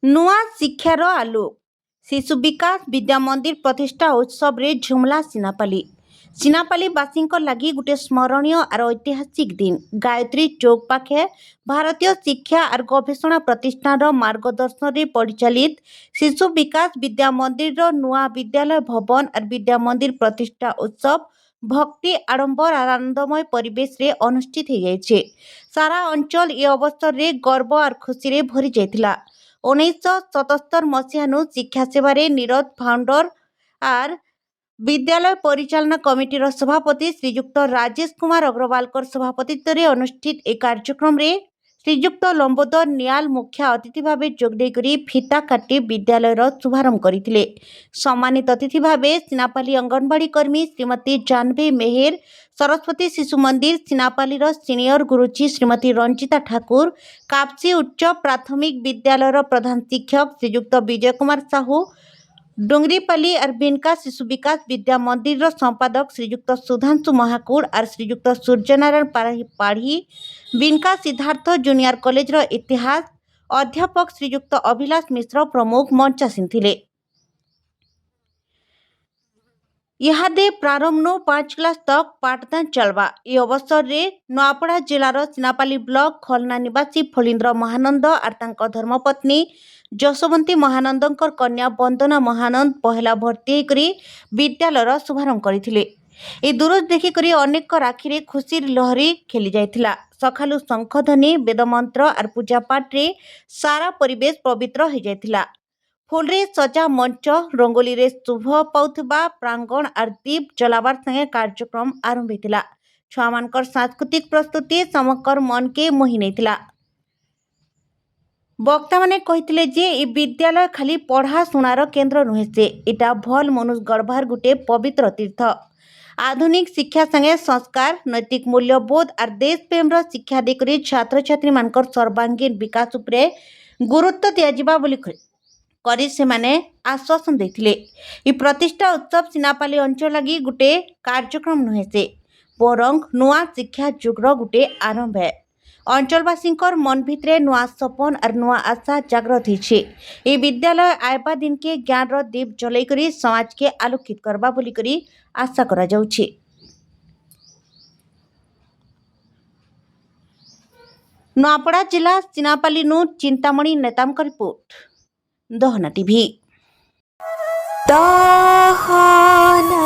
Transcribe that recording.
ନୂଆ ଶିକ୍ଷାର ଆଲୋକ ଶିଶୁ ବିକାଶ ବିଦ୍ୟା ମନ୍ଦିର ପ୍ରତିଷ୍ଠା ଉତ୍ସବରେ ଝୁମଲା ସିନାପାଲିବାସୀଙ୍କ ଲାଗି ଗୋଟିଏ ସ୍ମରଣୀୟ ଆର ଐତିହାସିକ ଦିନ। ଗାୟତ୍ରୀ ଚୌକ ପାଖେ ଭାରତୀୟ ଶିକ୍ଷା ଆର ଗବେଷଣା ପ୍ରତିଷ୍ଠାନର ମାର୍ଗଦର୍ଶନରେ ପରିଚାଳିତ ଶିଶୁ ବିକାଶ ବିଦ୍ୟା ମନ୍ଦିରର ନୂଆ ବିଦ୍ୟାଳୟ ଭବନ ଆର ବିଦ୍ୟା ମନ୍ଦିର ପ୍ରତିଷ୍ଠା ଉତ୍ସବ ଭକ୍ତି ଆଡ଼ମ୍ବର ଆର ଆନନ୍ଦମୟ ପରିବେଶରେ ଅନୁଷ୍ଠିତ ହୋଇଯାଇଛି। ସାରା ଅଞ୍ଚଳ ଏ ଅବସରରେ ଗର୍ବ ଆର ଖୁସିରେ ଭରି ଯାଇଥିଲା। 1977 ମସିହାରୁ ଶିକ୍ଷା ସେବାରେ ନିରତ ଫାଉଣ୍ଡର ଆର ବିଦ୍ୟାଳୟ ପରିଚାଳନା କମିଟିର ସଭାପତି ଶ୍ରୀଯୁକ୍ତ ରାଜେଶ କୁମାର ଅଗ୍ରୱାଲଙ୍କର ସଭାପତିତ୍ୱରେ ଅନୁଷ୍ଠିତ ଏ କାର୍ଯ୍ୟକ୍ରମରେ ଶ୍ରୀଯୁକ୍ତ ଲମ୍ବୋଦର ନିଆଲ ମୁଖ୍ୟ ଅତିଥି ଭାବେ ଯୋଗଦେଇକରି ଫିତା କାଟି ବିଦ୍ୟାଳୟର ଶୁଭାରମ୍ଭ କରିଥିଲେ। ସମ୍ମାନିତ ଅତିଥି ଭାବେ ସିନାପାଲି ଅଙ୍ଗନବାଡ଼ି କର୍ମୀ ଶ୍ରୀମତୀ ଜାହ୍ନବୀ ମେହେର, ସରସ୍ୱତୀ ଶିଶୁ ମନ୍ଦିର ସିନାପାଲିର ସିନିୟର ଗୁରୁଜୀ ଶ୍ରୀମତୀ ରଞ୍ଜିତା ଠାକୁର, କାପସି ଉଚ୍ଚ ପ୍ରାଥମିକ ବିଦ୍ୟାଳୟର ପ୍ରଧାନ ଶିକ୍ଷକ ଶ୍ରୀଯୁକ୍ତ ବିଜୟ କୁମାର ସାହୁ, ଡୁଙ୍ଗରିପାଲି ଆର ବିନକା ଶିଶୁ ବିକାଶ ବିଦ୍ୟା ମନ୍ଦିରର ସମ୍ପାଦକ ଶ୍ରୀଯୁକ୍ତ ସୁଧାଂଶୁ ମହାକୁଡ଼ ଆର ଶ୍ରୀଯୁକ୍ତ ସୂର୍ଯ୍ୟନାରାୟଣ ପାଢ଼ୀ, ବିନକା ସିଦ୍ଧାର୍ଥ ଜୁନିୟର କଲେଜର ଇତିହାସ ଅଧ୍ୟାପକ ଶ୍ରୀଯୁକ୍ତ ଅଭିଳାଷ ମିଶ୍ର ପ୍ରମୁଖ ମଞ୍ଚାସୀନ ଥିଲେ। इहादे प्रारंभ 5 क्लास तक पाठदान चलवा। ए अवसर रे नूआपड़ा जिलार सिनापाली ब्लॉक खोलना निवासी फलिंद्र महानंद और तांको धर्मपत्नी जशवंती महानंदकर कन्या वंदना महानंद पहला भर्ती होकर विद्यालयर शुभारंभ करथिले। ए दुरुज देखिकरी अनेक आखिरे खुशीर लहरी खेली जाइथिला। सखालु शंखध्वनि वेदमंत्र और पूजा पाठ रे सारा परिवेश पवित्र हो जाइथिला। फुलरे सजा मंच रंगोली रे शुभ पाउथबा प्रांगण और दीप जलावार संगे कार्यक्रम आरंभ होइतिला। छुआमानकर सांस्कृतिक प्रस्तुति समकर मन के मोहि नेइतिला। वक्ता माने कहिथिले जे ए विद्यालय खाली पढ़ा सुनार केंद्र नुहे से एटा भल मनुष्य गढ़बार गुटे पवित्र तीर्थ। आधुनिक शिक्षा संगे संस्कार नैतिक मूल्यबोध और देश प्रेम शिक्षा देकरी छात्र छात्री मानकर सर्वांगीण विकास उपरे गुरुत्व दियाजिबा बोली करी से माने आश्वासन देथिले। ई प्रतिष्ठा उत्सव सिनापाली अंचल लगी गुटे कार्यक्रम नुहे से बरंग नुआ शिक्षा जुगर गुटे आरंभ है। अंचलवासींकर मन भितरे नुआ सपन और नुआ आशा जागृत होइछे। ए विद्यालय आयबा दिन के ज्ञान रो दीप जलाई करी समाज के आलोकित करबा बोली करी आशा करा जाउछे। नूआपड़ा जिला सिनापाली नु चिंतामणि नेताम का रिपोर्ट, दहना टीवी। दहना।